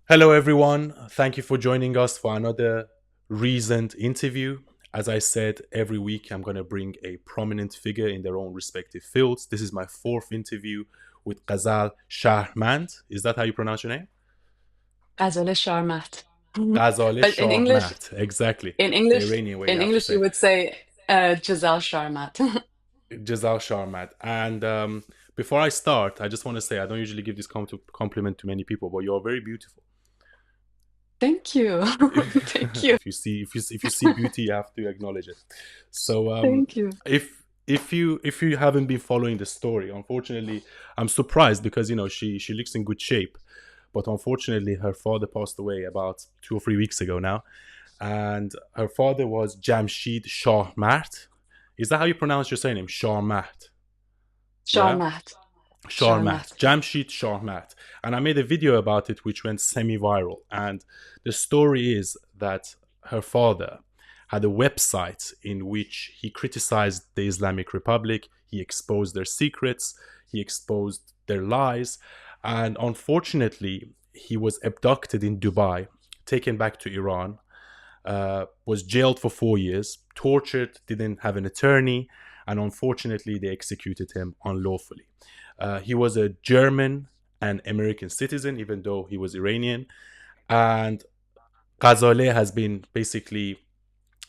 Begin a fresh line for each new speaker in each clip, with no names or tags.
Hello, everyone. Thank you for joining us for another recent interview. As I said, every week I'm going to bring a prominent figure in their own respective fields. This is my fourth interview with Ghazal Sharmand. Is that how you pronounce your name?
Ghazal Sharmahd.
Ghazal
But
Sharmat. Exactly.
In
The
English,
Iranian way you
in
have to
English,
say.
you would say Jazal Sharmat.
Ghazal Sharmat. And before I start, I just want to say I don't usually give this compliment to many people, but you're very beautiful.
Thank you. Thank you.
If you see beauty, you have to acknowledge it. So
Thank you.
if you haven't been following the story, unfortunately, I'm surprised because she looks in good shape, but unfortunately, her father passed away about 2 or 3 weeks ago now, and her father was Jamshid Sharmahd. Is that how you pronounce your surname, Sharmahd? Yeah.
Sharmat.
Sharmat,
Sharmat.
Jamshid Sharmat. And I made a video about it which went semi viral. And the story is that her father had a website in which he criticized the Islamic Republic, he exposed their secrets, he exposed their lies. And unfortunately, he was abducted in Dubai, taken back to Iran, was jailed for 4 years, tortured, didn't have an attorney, and unfortunately, they executed him unlawfully. He was a German and American citizen, even though he was Iranian. And Ghazaleh has been basically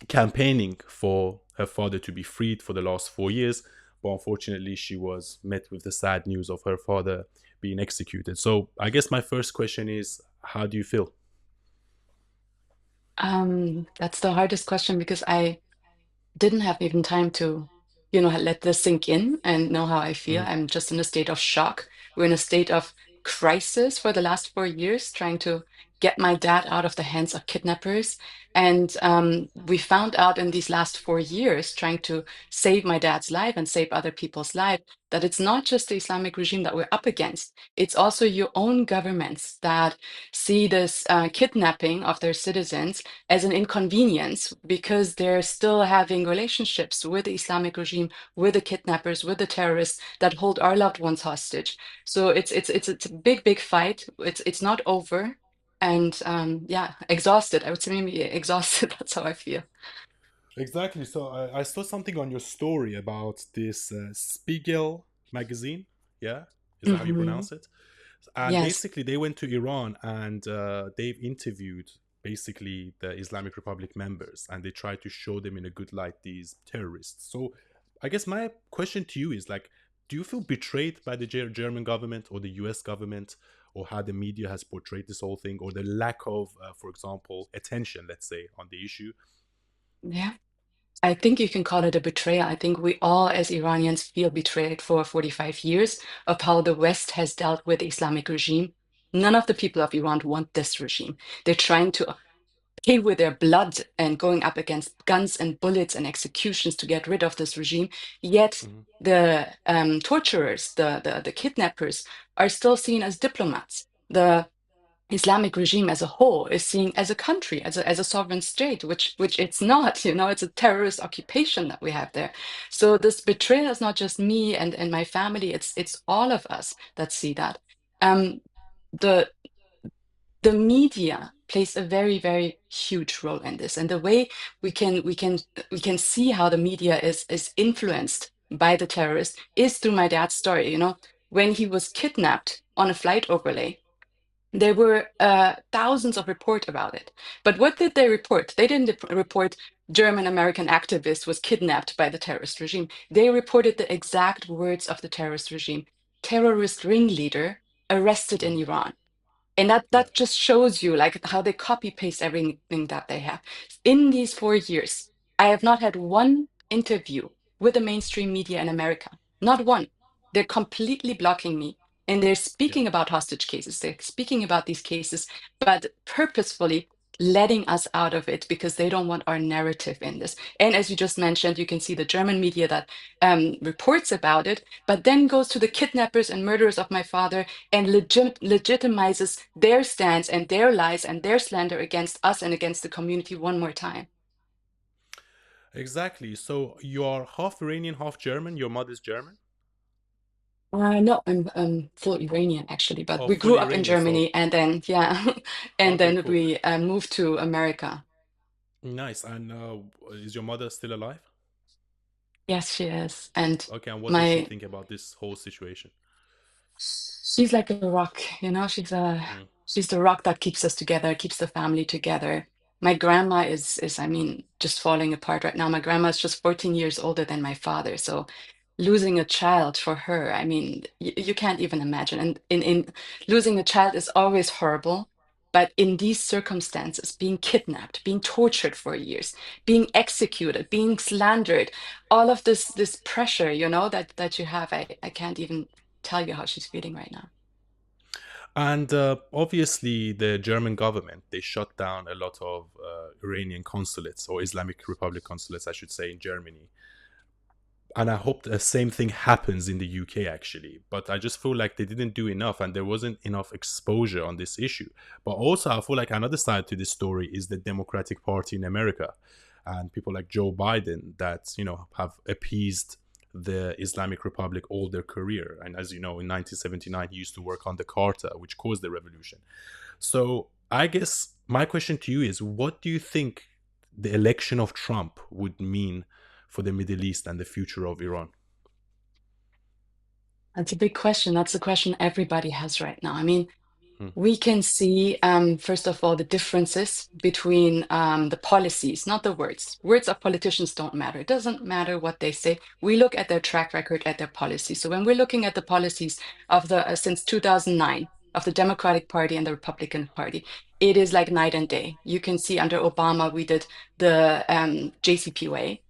campaigning for her father to be freed for the last 4 years. But unfortunately, she was met with the sad news of her father being executed. So I guess my first question is, how do you feel?
That's the hardest question because I didn't have even time to, let this sink in and know how I feel.
Mhm.
I'm just in a state of shock. We're in a state of crisis for the last 4 years, trying to get my dad out of the hands of kidnappers. And we found out in these last 4 years, trying to save my dad's life and save other people's life, that it's not just the Islamic regime that we're up against. It's also your own governments that see this kidnapping of their citizens as an inconvenience because they're still having relationships with the Islamic regime, with the kidnappers, with the terrorists that hold our loved ones hostage. So it's a big, big fight. It's not over. And yeah, exhausted. I would say maybe exhausted. That's how I feel.
Exactly. So I saw something on your story about this Spiegel magazine. Yeah, is that how you
Hmm.
pronounce it? And
Yes.
basically, they went to Iran and they've interviewed basically the Islamic Republic members, and they tried to show them in a good light these terrorists. So I guess my question to you is like, do you feel betrayed by the German government or the U.S. government, or how the media has portrayed this whole thing, or the lack of, for example, attention, let's say, on the issue?
Yeah. I think you can call it a betrayal. I think we all, as Iranians, feel betrayed for 45 years of how the West has dealt with the Islamic regime. None of the people of Iran want this regime. They're trying to pay with their blood and going up against guns and bullets and executions to get rid of this regime. Yet
Mhm.
the torturers, the kidnappers, are still seen as diplomats. The Islamic regime as a whole is seen as a country, as a sovereign state, which it's not, it's a terrorist occupation that we have there. So this betrayal is not just me and my family, it's all of us that see that. Um, the the media plays a very, very huge role in this. And the way we can see how the media is influenced by the terrorists is through my dad's story. When he was kidnapped on a flight overlay, there were thousands of reports about it. But what did they report? They didn't report German American activist was kidnapped by the terrorist regime. They reported the exact words of the terrorist regime. Terrorist ringleader arrested in
Mhm.
Iran. And that
Yeah.
that just shows you like how they copy paste everything that they have. In these 4 years, I have not had one interview with the mainstream media in America. Not one. They're completely blocking me. And they're
Yeah.
speaking about hostage cases. They're speaking about these cases, but purposefully letting us out of it because they don't want our narrative in this. And as you just mentioned, you can see the German media that reports about it, but then goes to the kidnappers and murderers of my father and legitimizes their stance and their lies and their slander against us and against the community one more time.
Exactly. So you are half Iranian, half German. Your mother's German.
No, I'm full Iranian actually, but
Oh,
we grew
fully
up in
Iranian. So
Germany and then, yeah, and
okay,
then
cool,
we moved to America.
nice. And is your mother still alive?
Yes, she is. And
Okay, and what does she
my
think about this whole situation?
she's like a rock, you know,
Mm,
she's the rock that keeps us together, keeps the family together. My grandma is I mean, just falling apart right now. My grandma is just 14 years older than my father. So losing a child for her, I mean, you can't even imagine. And in losing a child is always horrible. But in these circumstances, being kidnapped, being tortured for years, being executed, being slandered, all of this pressure, you know, that you have, I can't even tell you how she's feeling right now.
and obviously, the German government, they shut down a lot of Iranian consulates, or Islamic Republic consulates, I should say, in Germany. And I hope the same thing happens in the UK actually. But I just feel like they didn't do enough, and there wasn't enough exposure on this issue. But also, I feel like another side to this story is the Democratic Party in America, and people like Joe Biden that have appeased the Islamic Republic all their career. And as you know, in 1979, he used to work on the Carter, which caused the revolution. So I guess my question to you is, what do you think the election of Trump would mean for the Middle East and the future of Iran?
That's a big question. That's the question everybody has right now. I mean,
Hmm.
we can see, first of all, the differences between the policies, not the words. Words of politicians don't matter. It doesn't matter what they say. We look at their track record, at their policies. So when we're looking at the policies of the since 2009 of the Democratic Party and the Republican Party, it is like night and day. You can see under Obama, we did the JCPOA,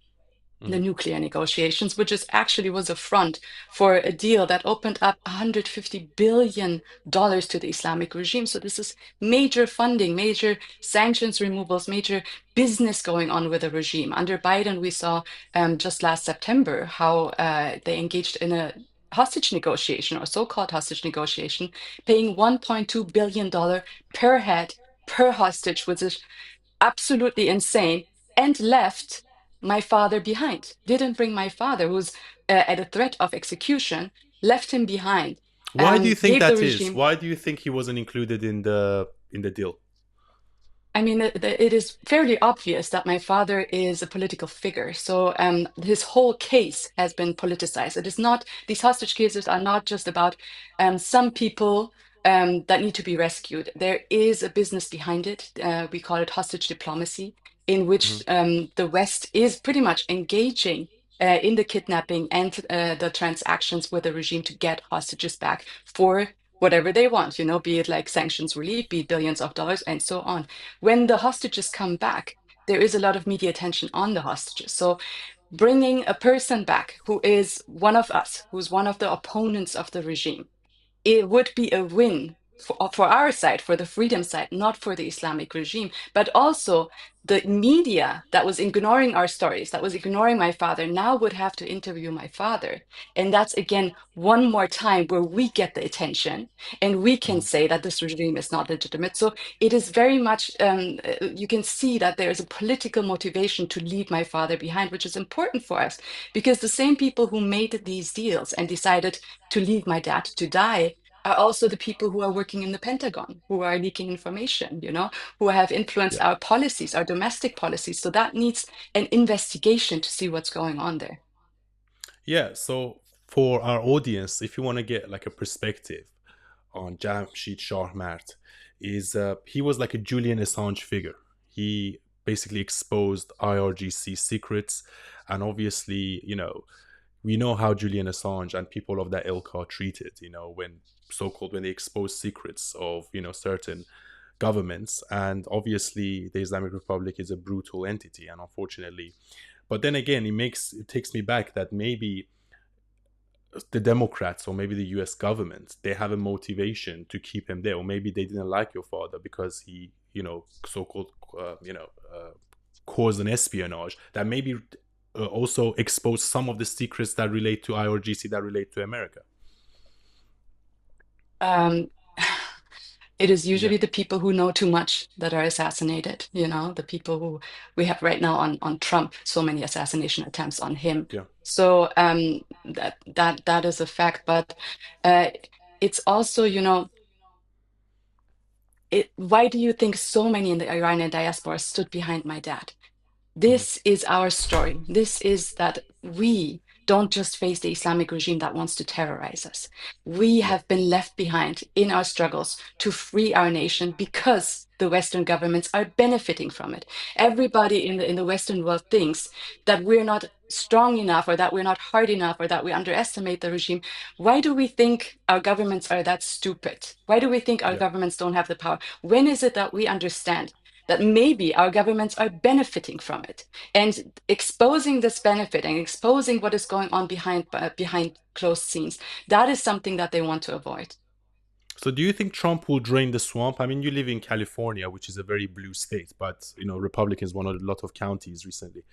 the
Hmm.
nuclear negotiations, which is actually was a front for a deal that opened up $150 billion to the Islamic regime. So this is major funding, major sanctions removals, major business going on with the regime. Under Biden, we saw just last September how they engaged in a hostage negotiation or so-called hostage negotiation, paying $1.2 billion per head per hostage, which is absolutely insane, and left my father behind. Didn't bring my father, who's at a threat of execution, left him behind.
Why do you think
Gave the
that is?
regime.
Why do you think he wasn't included in the deal?
I mean, it is fairly obvious that my father is a political figure. So his whole case has been politicized. It is not, these hostage cases are not just about some people that need to be rescued. There is a business behind it. We call it hostage diplomacy, in which
Hmm.
the West is pretty much engaging in the kidnapping and the transactions with the regime to get hostages back for whatever they want, you know, be it like sanctions relief, be it billions of dollars, and so on. When the hostages come back, there is a lot of media attention on the hostages. So bringing a person back who is one of us, who's one of the opponents of the regime, it would be a win for our side, for the freedom side, not for the Islamic regime, but also the media that was ignoring our stories, that was ignoring my father, now would have to interview my father. And that's again one more time where we get the attention and we can
Hmm.
say that this regime is not legitimate. So it is very much, you can see that there is a political motivation to leave my father behind, which is important for us because the same people who made these deals and decided to leave my dad to die are also the people who are working in the Pentagon, who are leaking information, you know, who have influenced
Yeah.
our policies, our domestic policies. So that needs an investigation to see what's going on there.
Yeah. So for our audience, if you want to get like a perspective on Jamshid Sharmahd, is he was like a Julian Assange figure. He basically exposed IRGC secrets, and obviously, we know how Julian Assange and people of that ilk are treated. When so-called when they expose secrets of certain governments, and obviously the Islamic Republic is a brutal entity, and unfortunately, but then again, it takes me back that maybe the Democrats or maybe the US government, they have a motivation to keep him there, or maybe they didn't like your father because he so-called caused an espionage that maybe also exposed some of the secrets that relate to IRGC, that relate to America.
Um, It is
Yeah,
usually the people who know too much that are assassinated, you know, the people who we have right now on Trump, so many assassination attempts on him.
yeah.
So that is a fact. But uh, it's also, you know, why do you think so many in the Iranian diaspora stood behind my dad?
Mhm.
This is our story. This is that we don't just face the Islamic regime that wants to terrorize us. We
Yeah,
have been left behind in our struggles to free our nation because the Western governments are benefiting from it. Everybody in the Western world thinks that we're not strong enough or that we're not hard enough or that we underestimate the regime. Why do we think our governments are that stupid? Why do we think our
yeah.
governments don't have the power? When is it that we understand that maybe our governments are benefiting from it, and exposing this benefit and exposing what is going on behind closed scenes, that is something that they want to avoid.
So do you think Trump will drain the swamp? I mean, you live in California, which is a very blue state, but Republicans won a lot of counties recently.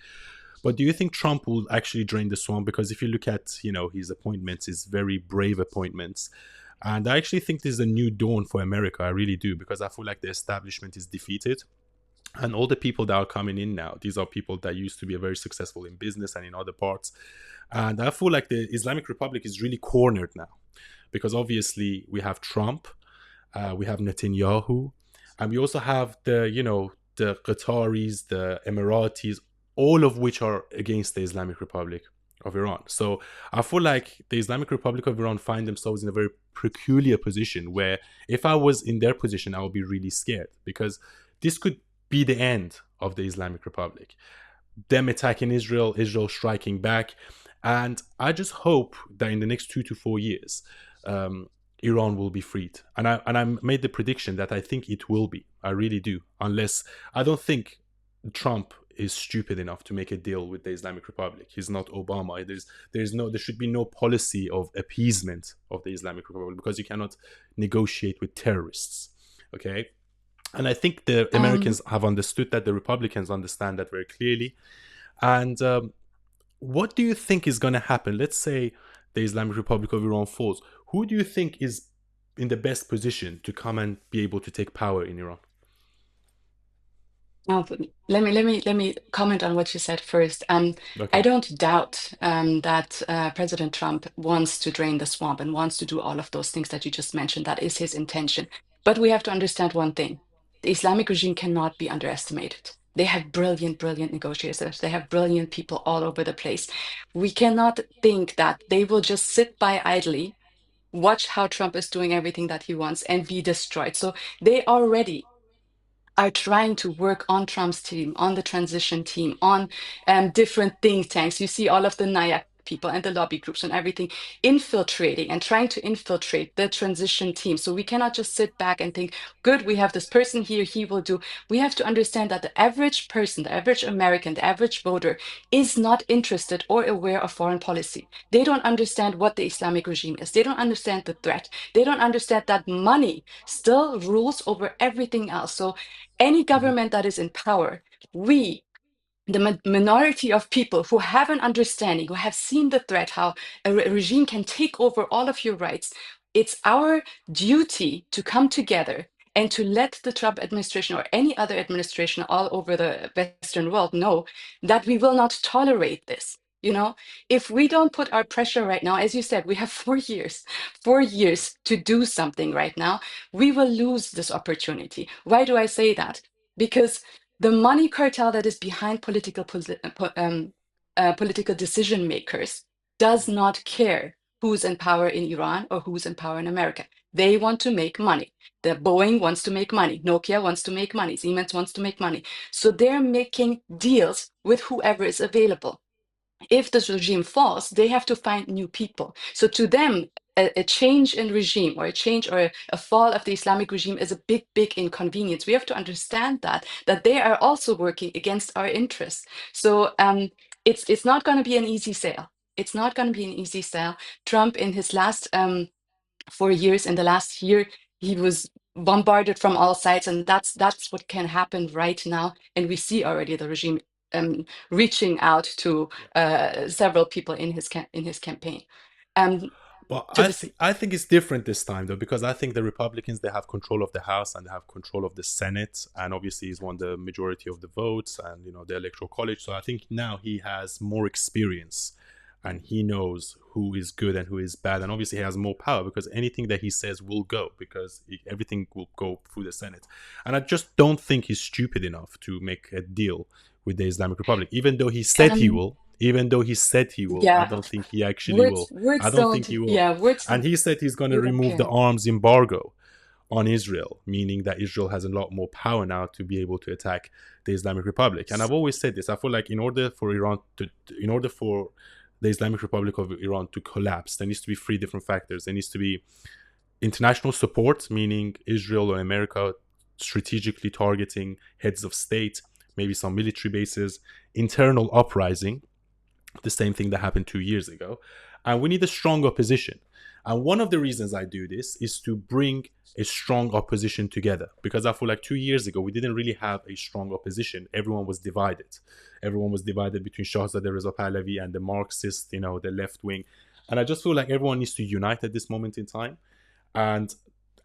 But do you think Trump will actually drain the swamp? Because if you look at his appointments, his very brave appointments, and I actually think this is a new dawn for America. I really do, because I feel like the establishment is defeated, and all the people that are coming in now, these are people that used to be very successful in business and in other parts, and I feel like the Islamic Republic is really cornered now, because obviously we have Trump, we have Netanyahu, and we also have the Qataris, the Emiratis, all of which are against the Islamic Republic of Iran. So I feel like the Islamic Republic of Iran find themselves in a very peculiar position where if I was in their position, I would be really scared, because this could be the end of the Islamic Republic. Them attacking Israel, Israel striking back. And I just hope that in the next 2 to 4 years, Iran will be freed. And I made the prediction that I think it will be. I really do. Unless I don't think Trump is stupid enough to make a deal with the Islamic Republic. He's not Obama. There should be no policy of appeasement of the Islamic Republic, because you cannot negotiate with terrorists. Okay. And I think the
Um,
Americans have understood that. The Republicans understand that very clearly. And what do you think is going to happen? Let's say the Islamic Republic of Iran falls. Who do you think is in the best position to come and be able to take power in Iran?
but let me comment on what you said first. I
Okay.
don't doubt that President Trump wants to drain the swamp and wants to do all of those things that you just mentioned. That is his intention. But we have to understand one thing: the Islamic regime cannot be underestimated. They have brilliant, brilliant negotiators. They have brilliant people all over the place. We cannot think that they will just sit by idly, watch how Trump is doing everything that he wants, and be destroyed. So they already are trying to work on Trump's team, on the transition team, on different think tanks. You see all of the NIAC people and the lobby groups and everything infiltrating and trying to infiltrate the transition team. So we cannot just sit back and think, good, we have this person here, he will do. We have to understand that the average person, the average American, the average voter is not interested or aware of foreign policy. They don't understand what the Islamic regime is. They don't understand the threat. They don't understand that money still rules over everything else. So any
Mhm.
government that is in power, we, the minority of people who have an understanding, who have seen the threat, how a regime can take over all of your rights, it's our duty to come together and to let the Trump administration or any other administration all over the Western world know that we will not tolerate this. You know, if we don't put our pressure right now, as you said, we have 4 years, 4 years to do something right now, we will lose this opportunity. Why do I say that? Because the money cartel that is behind political decision makers does not care who's in power in Iran or who's in power in America. They want to make money. The Boeing wants to make money. Nokia wants to make money. Siemens wants to make money. So they're making deals with whoever is available. If this regime falls, they have to find new people. So to them, a change in regime or a change or a fall of the Islamic regime is a big, big inconvenience. We have to understand that they are also working against our interests. So it's not going to be an easy sale. It's not going to be an easy sale. Trump, in his last 4 years, in the last year, he was bombarded from all sides, and that's what can happen right now. And we see already the regime reaching out to
Yeah.
several people in his campaign. Um,
But
to this.
I think it's different this time though, because I think the Republicans, they have control of the House and they have control of the Senate, and obviously he's won the majority of the votes and the Electoral College. So I think now he has more experience and he knows who is good and who is bad, and obviously he has more power because anything that he says will go, because everything will go through the Senate. And I just don't think he's stupid enough to make a deal with the Islamic Republic, even though he said he
Um,
will. Even though he said he will, I
yeah,
don't think he actually
words
will. I
words
don't think
don't.
he will.
Yeah, words.
And he said he's going to
We don't
remove the
care.
arms embargo on Israel, meaning that Israel has a lot more power now to be able to attack the Islamic Republic. And I've always said this. I feel like in order for in order for the Islamic Republic of Iran to collapse, there needs to be three different factors. There needs to be international support, meaning Israel or America strategically targeting heads of state, maybe some military bases, internal uprising, the same thing that happened 2 years ago. And we need a strong opposition. And one of the reasons I do this is to bring a strong opposition together, because I feel like 2 years ago we didn't really have a strong opposition. Everyone was divided. Everyone was divided between Shahzadeh Reza Pahlavi and the Marxist, the left wing. And I just feel like everyone needs to unite at this moment in time. And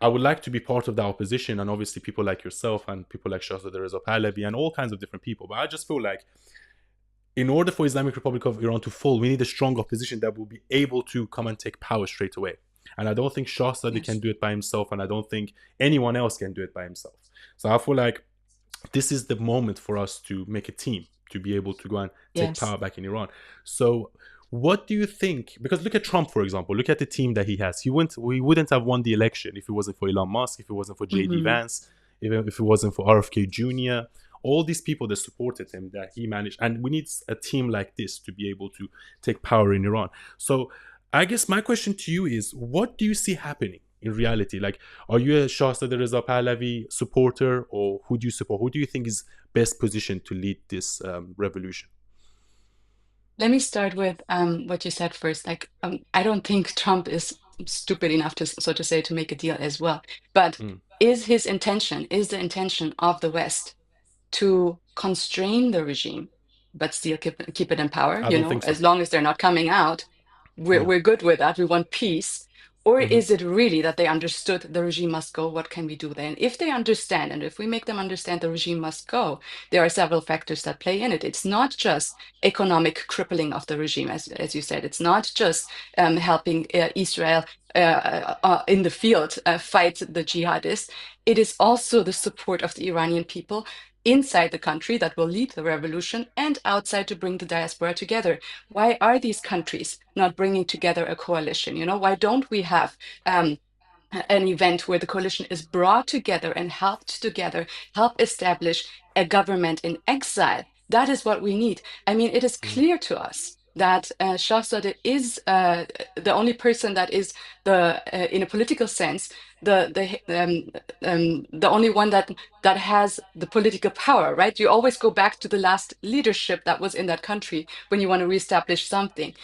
I would like to be part of the opposition, and obviously people like yourself and people like Shahzadeh Reza Pahlavi and all kinds of different people. But I just feel like in order for Islamic Republic of Iran to fall, we need a strong opposition that will be able to come and take power straight away. And I don't think Shahzadeh can
Yes,
do it by himself, and I don't think anyone else can do it by himself. So I feel like this is the moment for us to make a team to be able to go and take
yes.
power back in Iran. So what do you think? Because look at Trump, for example. Look at the team that he has. We wouldn't have won the election if it wasn't for Elon Musk, if it wasn't for JD
Hmm.
Vance, even if it wasn't for RFK Jr. All these people that supported him, that he managed. And we need a team like this to be able to take power in Iran. So I guess my question to you is, what do you see happening in reality? Like, are you a Shahzadeh Reza Pahlavi supporter, or who do you support? Who do you think is best positioned to lead this revolution?
Let me start with what you said first. Like, I don't think Trump is stupid enough to, so to say, to make a deal as well. But
Mm.
is the intention of the West to constrain the regime, but still keep it in power,
I don't think so.
as long as they're not coming out,
Yeah.
we're good with that. We want peace. Or
Hmm.
is it really that they understood the regime must go? What can we do then? If they understand, and if we make them understand the regime must go, there are several factors that play in it. It's not just economic crippling of the regime, as you said. It's not just helping Israel in the field fight the jihadists. It is also the support of the Iranian people inside the country that will lead the revolution, and outside to bring the diaspora together. Why are these countries not bringing together a coalition? Why don't we have an event where the coalition is brought together and helped together, help establish a government in exile? That is what we need. I mean, it is
Hmm.
clear to us that Shahzadeh is the only person that is in a political sense, the only one that has the political power, right? You always go back to the last leadership that was in that country when you want to reestablish something.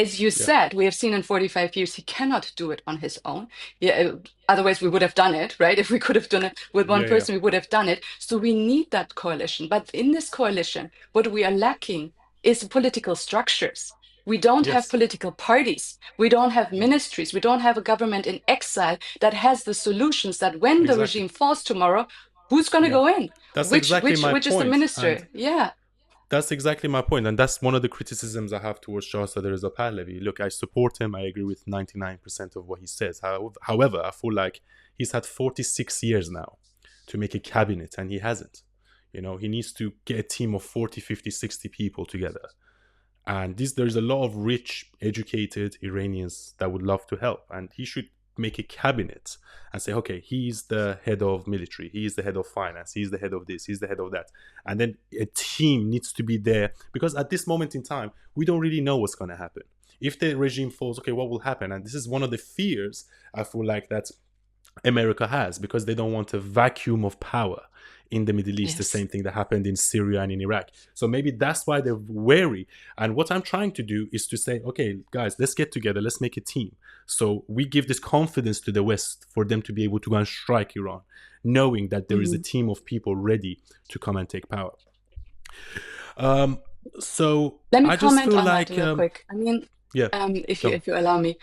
As you
Yeah.
said, we have seen in 45 years he cannot do it on his own. Yeah, otherwise we would have done it, right? If we could have done it with one
Yeah. Yeah.
person, we would have done it. So we need that coalition. But in this coalition, what we are lacking is political structures. We don't have
Yes.
political parties. We don't have ministries. We don't have a government in exile that has the solutions that when the
Exactly.
regime falls tomorrow, who's going to
Yeah.
go in?
That's
Which
exactly
which
my
which is the
point. And
minister? Yeah.
that's exactly my point. And that's one of the criticisms I have towards Shahzadeh Reza Pahlavi. Look, I support him. I agree with 99% of what he says. However, I feel like he's had 46 years now to make a cabinet, and he hasn't. He needs to get a team of 40, 50, 60 people together. And there's a lot of rich, educated Iranians that would love to help. And he should make a cabinet and say, okay, he's the head of military, he's the head of finance, he's the head of this, he's the head of that. And then a team needs to be there, because at this moment in time, we don't really know what's going to happen. If the regime falls, okay, what will happen? And this is one of the fears I feel like that America has, because they don't want a vacuum of power in the Middle East, the
Yes.
same thing that happened in Syria and in Iraq. So maybe that's why they're wary. And what I'm trying to do is to say, okay, guys, let's get together, let's make a team. So we give this confidence to the West for them to be able to go and strike Iran, knowing that there is a
Mhm.
team of people ready to come and take power. Um, so
Let me
I just
comment
feel
on that
like,
real quick. I mean,
yeah,
if
tell
you
me.
if you allow me,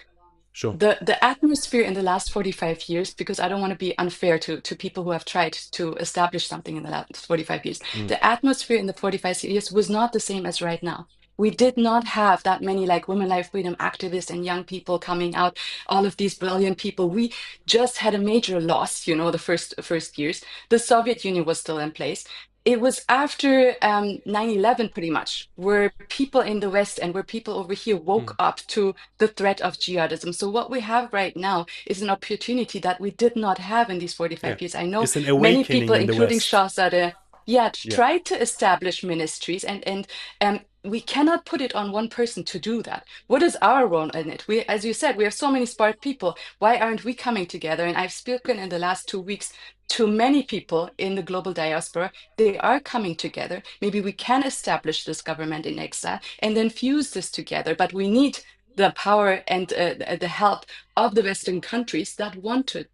Sure.
The atmosphere in the last 45 years, because I don't want to be unfair to people who have tried to establish something in the last 45 years,
Mm.
the atmosphere in the 45 years was not the same as right now. We did not have that many like women life freedom activists and young people coming out, all of these brilliant people. We just had a major loss, you know, the first years. The Soviet Union was still in place. It was after 9/11 pretty much, where people in the West and where people over here woke
Mm.
up to the threat of jihadism. So what we have right now is an opportunity that we did not have in these
Yeah.
45 years. I know
It's an
many people,
awakening in the
including
West.
Shahzadeh, yeah,
Yeah.
tried to establish ministries, and we cannot put it on one person to do that. What is our role in it? We, as you said, we have so many smart people. Why aren't we coming together? And I've spoken in the last 2 weeks to many people in the global diaspora. They are coming together. Maybe we can establish this government in exile and then fuse this together. But we need the power and the help of the Western countries that want to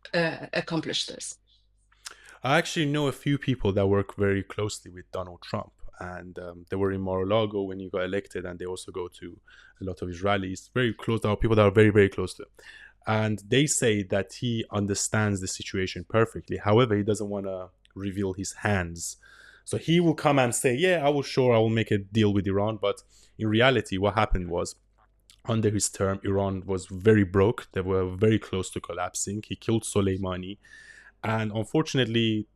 accomplish this.
I actually know a few people that work very closely with Donald Trump, and they were in Mar-a-Lago when he got elected, and they also go to a lot of his rallies. Very close. There are people that are very, very close to him, and they say that he understands the situation perfectly. However, he doesn't want to reveal his hands. So he will come and say, "Yeah, I will make a deal with Iran." But in reality, what happened was, under his term, Iran was very broke. They were very close to collapsing. He killed Soleimani, and unfortunately,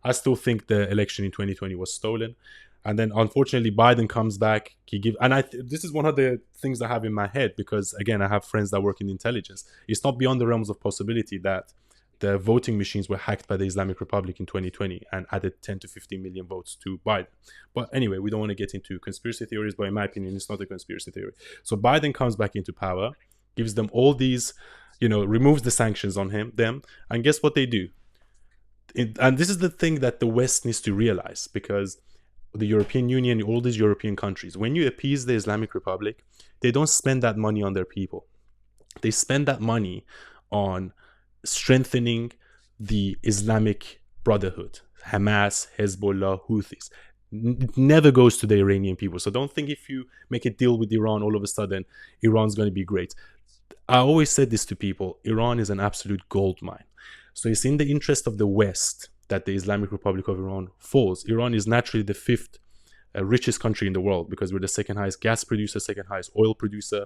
I still think the election in 2020 was stolen. And then unfortunately, Biden comes back. This is one of the things I have in my head, because again, I have friends that work in intelligence. It's not beyond the realms of possibility that the voting machines were hacked by the Islamic Republic in 2020 and added 10 to 15 million votes to Biden. But anyway, we don't want to get into conspiracy theories, but in my opinion, it's not a conspiracy theory. So Biden comes back into power, gives them all these, removes the sanctions on them, and guess what they do? And this is the thing that the West needs to realize, because the European Union, all these European countries, when you appease the Islamic Republic, they don't spend that money on their people. They spend that money on strengthening the Islamic Brotherhood, Hamas, Hezbollah, Houthis. It never goes to the Iranian people. So don't think if you make a deal with Iran, all of a sudden Iran's going to be great. I always said this to people: Iran is an absolute gold mine. So it's in the interest of the West that the Islamic Republic of Iran falls. Iran is naturally the fifth richest country in the world, because we're the second highest gas producer, second highest oil producer.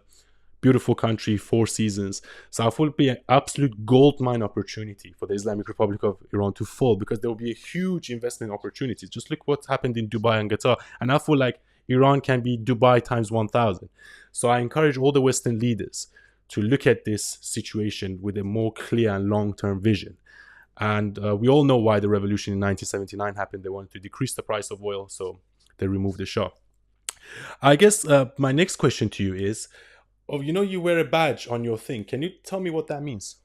Beautiful country, four seasons. So I feel it would be an absolute gold mine opportunity for the Islamic Republic of Iran to fall, because there will be a huge investment opportunity. Just look what's happened in Dubai and Qatar. And I feel like Iran can be Dubai times 1,000. So I encourage all the Western leaders to look at this situation with a more clear and long-term vision. And we all know why the revolution in 1979 happened. They wanted to decrease the price of oil, so they removed the Shah. I guess my next question to you is, you wear a badge on your thing. Can you tell me what that means?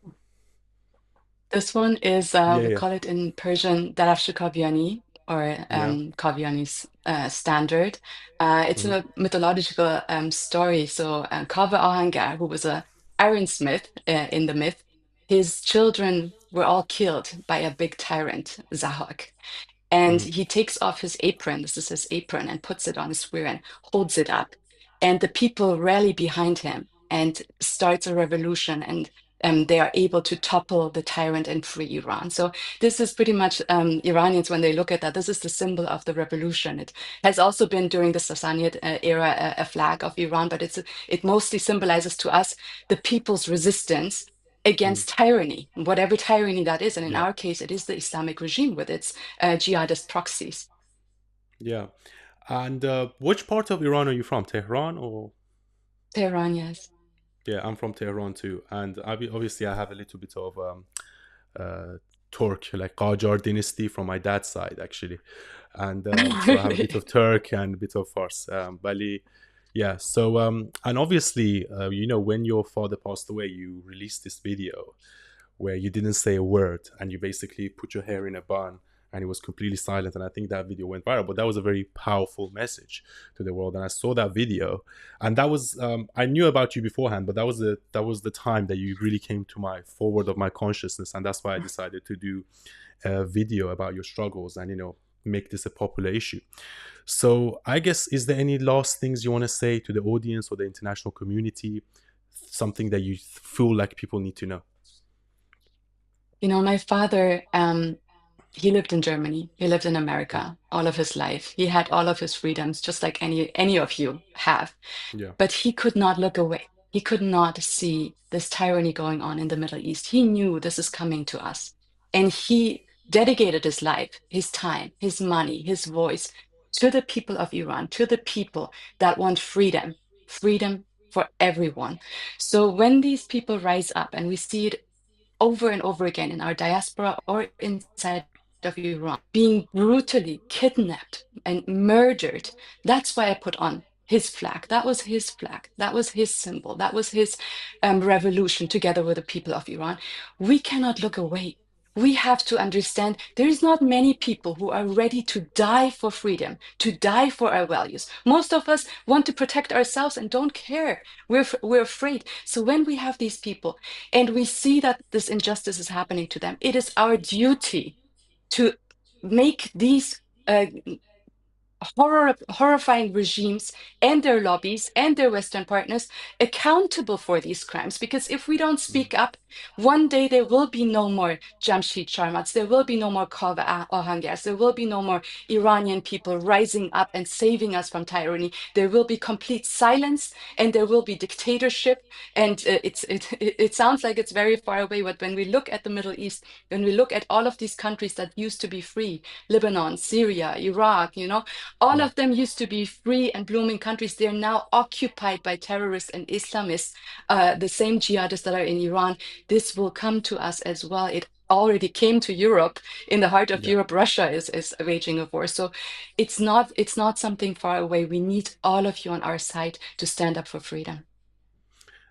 This one is,
Yeah,
we
yeah,
call it in Persian, Darafsh Kavyani, or
yeah.
Kavyani's standard. It's
Mm-hmm,
a mythological story. So Kaveh Ahangar, who was a ironsmith in the myth, his children were all killed by a big tyrant, Zahak. And
mm-hmm.
he takes off his apron, this is his apron, and puts it on his spear and holds it up. And the people rally behind him and starts a revolution. And they are able to topple the tyrant and free Iran. So this is pretty much Iranians, when they look at that, this is the symbol of the revolution. It has also been during the Sassanid era a flag of Iran, but it mostly symbolizes to us the people's resistance
Mm.
against tyranny, whatever tyranny that is. And in
Yeah,
our case, it is the Islamic regime with its jihadist proxies.
yeah. And which part of Iran are you from? Tehran or?
Tehran, yes.
Yeah, I'm from Tehran too. And obviously, I have a little bit of uh, Turk, like Qajar dynasty from my dad's side, actually. And so I have a bit
Really?
of Turk and a bit of Fars. Bali. Yeah. So, and obviously, when your father passed away, you released this video where you didn't say a word and you basically put your hair in a bun and it was completely silent. And I think that video went viral, but that was a very powerful message to the world. And I saw that video, and that was I knew about you beforehand, but that was the time that you really came to my forward of my consciousness, and that's why I decided to do a video about your struggles and make this a popular issue. So I guess, is there any last things you want to say to the audience or the international community? something that you feel like people need to know?
My father, he lived in Germany. He lived in
Yeah,
America all of his life. He had all of his freedoms, just like any of you have.
yeah,
But he could not look away. He could not see this tyranny going on in the Middle East. He knew this is coming to us. And he dedicated his life, his time, his money, his voice to the people of Iran, to the people that want freedom, freedom for everyone. So when these people rise up, and we see it over and over again in our diaspora or inside of Iran, being brutally kidnapped and murdered. That's why I put on his flag. That was his flag. That was his symbol. That was his revolution together with the people of Iran. We cannot look away. We have to understand there is not many people who are ready to die for freedom, to die for our values. Most of us want to protect ourselves and don't care. We're afraid. So when we have these people and we see that this injustice is happening to them, it is our duty to make these horrifying regimes and their lobbies and their Western partners accountable for these crimes. Because if we don't
mm,
speak up, one day there will be no more Jamshid Sharmads, there will be no more Kaveh Ahangars, there will be no more Iranian people rising up and saving us from tyranny. There will be complete silence and there will be dictatorship. And it sounds like it's very far away, but when we look at the Middle East, when we look at all of these countries that used to be free, Lebanon, Syria, Iraq, all
mm.
of them used to be free and blooming countries. They're now occupied by terrorists and Islamists, the same jihadists that are in Iran. This will come to us as well. It already came to Europe. In the heart of
Yeah.
Europe, Russia is waging a war. So it's not something far away. We need all of you on our side to stand up for freedom.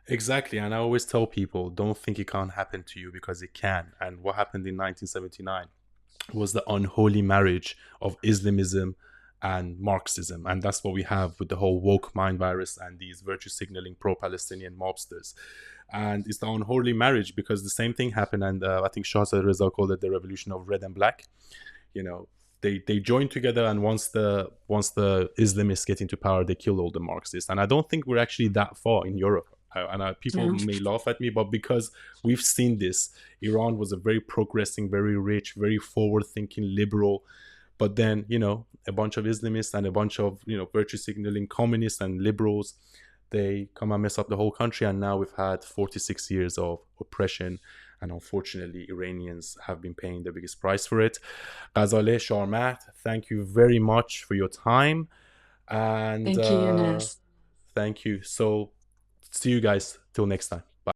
Exactly. And I always tell people, don't think it can't happen to you, because it can. And what happened in 1979 was the unholy marriage of Islamism and Marxism. And that's what we have with the whole woke mind virus and these virtue signaling pro Palestinian mobsters. And it's the unholy marriage, because the same thing happened. And I think Shahzad Reza called it the revolution of red and black. You know, they joined together, and once the Islamists get into power, they kill all the Marxists. And I don't think we're actually that far in Europe. People
Yeah.
may laugh at me, but because we've seen this, Iran was a very progressing, very rich, very forward-thinking, liberal. But then, a bunch of Islamists and a bunch of virtue signaling communists and liberals, they come and mess up the whole country. And now we've had 46 years of oppression, and unfortunately, Iranians have been paying the biggest price for it. Ghazaleh, Sharmahd, thank you very much for your time, and
Thank you, Eunice.
thank you. So, see you guys till next time.